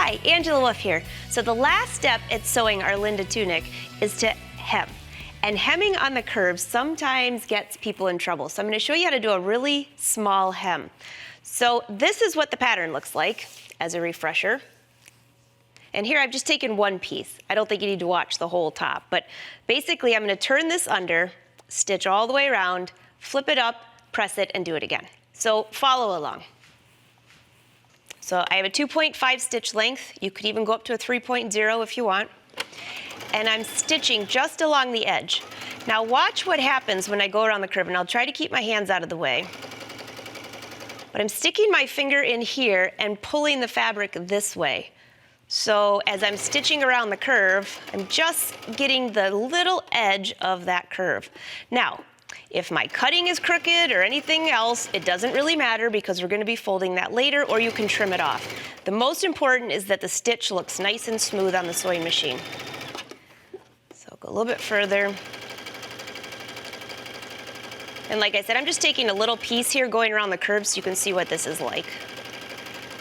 Hi, Angela Wolf here. So the last step at sewing our Linda tunic is to hem. And hemming on the curves sometimes gets people in trouble. So I'm going to show you how to do a really small hem. So this is what the pattern looks like as a refresher. And here I've just taken one piece. I don't think you need to watch the whole top, but basically I'm going to turn this under, stitch all the way around, flip it up, press it, and do it again. So follow along. So I have a 2.5 stitch length. You could even go up to a 3.0 if you want. And I'm stitching just along the edge. Now watch what happens when I go around the curve, and I'll try to keep my hands out of the way. But I'm sticking my finger in here and pulling the fabric this way. So as I'm stitching around the curve, I'm just getting the little edge of that curve. Now, if my cutting is crooked or anything else, it doesn't really matter because we're going to be folding that later, or you can trim it off. The most important is that the stitch looks nice and smooth on the sewing machine. So go a little bit further. And like I said, I'm just taking a little piece here going around the curve so you can see what this is like.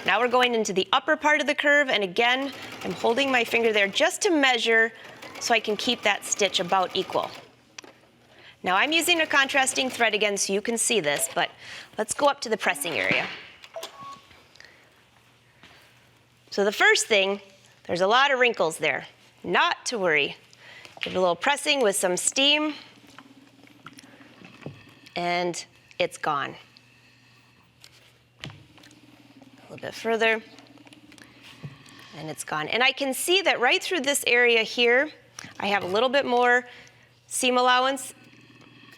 Now we're going into the upper part of the curve, and again, I'm holding my finger there just to measure so I can keep that stitch about equal. Now I'm using a contrasting thread again so you can see this, but let's go up to the pressing area. So the first thing, there's a lot of wrinkles there. Not to worry. Give it a little pressing with some steam, and it's gone. A little bit further, and it's gone. And I can see that right through this area here, I have a little bit more seam allowance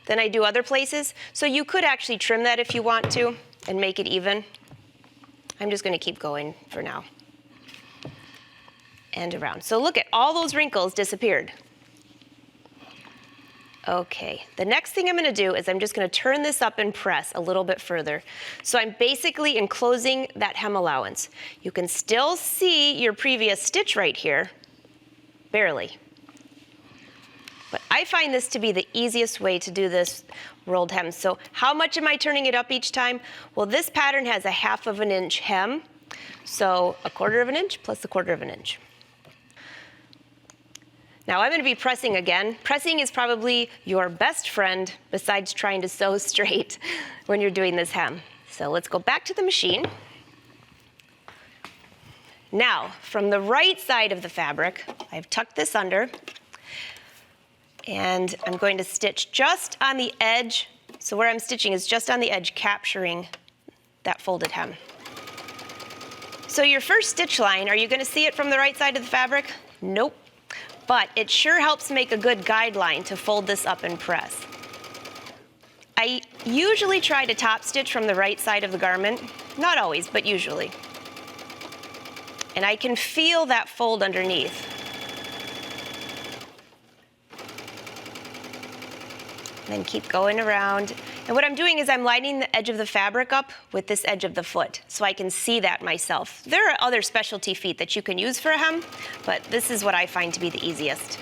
than I do other places. So you could actually trim that if you want to and make it even. I'm just going to keep going for now. And around. So look at all those wrinkles disappeared. Okay, the next thing I'm going to do is I'm just going to turn this up and press a little bit further. So I'm basically enclosing that hem allowance. You can still see your previous stitch right here, barely. But I find this to be the easiest way to do this rolled hem. So how much am I turning it up each time? Well, this pattern has a 1/2 inch hem. So 1/4 inch plus 1/4 inch. Now I'm going to be pressing again. Pressing is probably your best friend besides trying to sew straight when you're doing this hem. So let's go back to the machine. Now, from the right side of the fabric, I've tucked this under. And I'm going to stitch just on the edge. So where I'm stitching is just on the edge, capturing that folded hem. So your first stitch line, are you going to see it from the right side of the fabric? Nope. But it sure helps make a good guideline to fold this up and press. I usually try to top stitch from the right side of the garment. Not always, but usually. And I can feel that fold underneath. And then keep going around. And what I'm doing is I'm lining the edge of the fabric up with this edge of the foot so I can see that myself. There are other specialty feet that you can use for a hem, but this is what I find to be the easiest.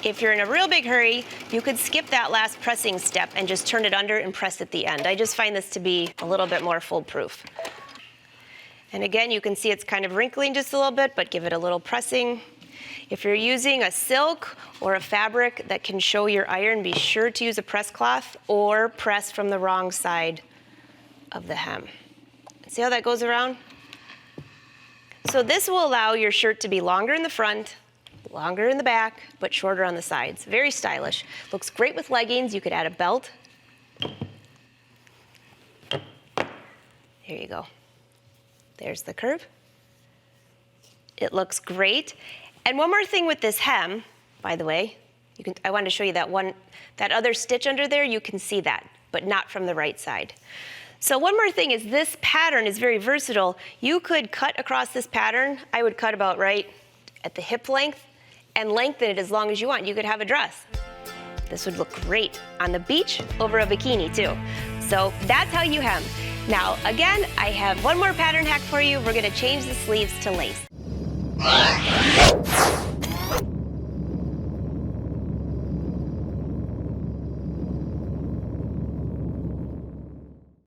If you're in a real big hurry, you could skip that last pressing step and just turn it under and press at the end. I just find this to be a little bit more foolproof. And again, you can see it's kind of wrinkling just a little bit, but give it a little pressing. If you're using a silk or a fabric that can show your iron, be sure to use a press cloth or press from the wrong side of the hem. See how that goes around? So this will allow your shirt to be longer in the front, longer in the back, but shorter on the sides. Very stylish. Looks great with leggings. You could add a belt. Here you go. There's the curve. It looks great. And one more thing with this hem, by the way, I wanted to show you that other stitch under there, you can see that, but not from the right side. So one more thing is this pattern is very versatile. You could cut across this pattern. I would cut about right at the hip length and lengthen it as long as you want. You could have a dress. This would look great on the beach over a bikini too. So that's how you hem. Now, again, I have one more pattern hack for you. We're going to change the sleeves to lace.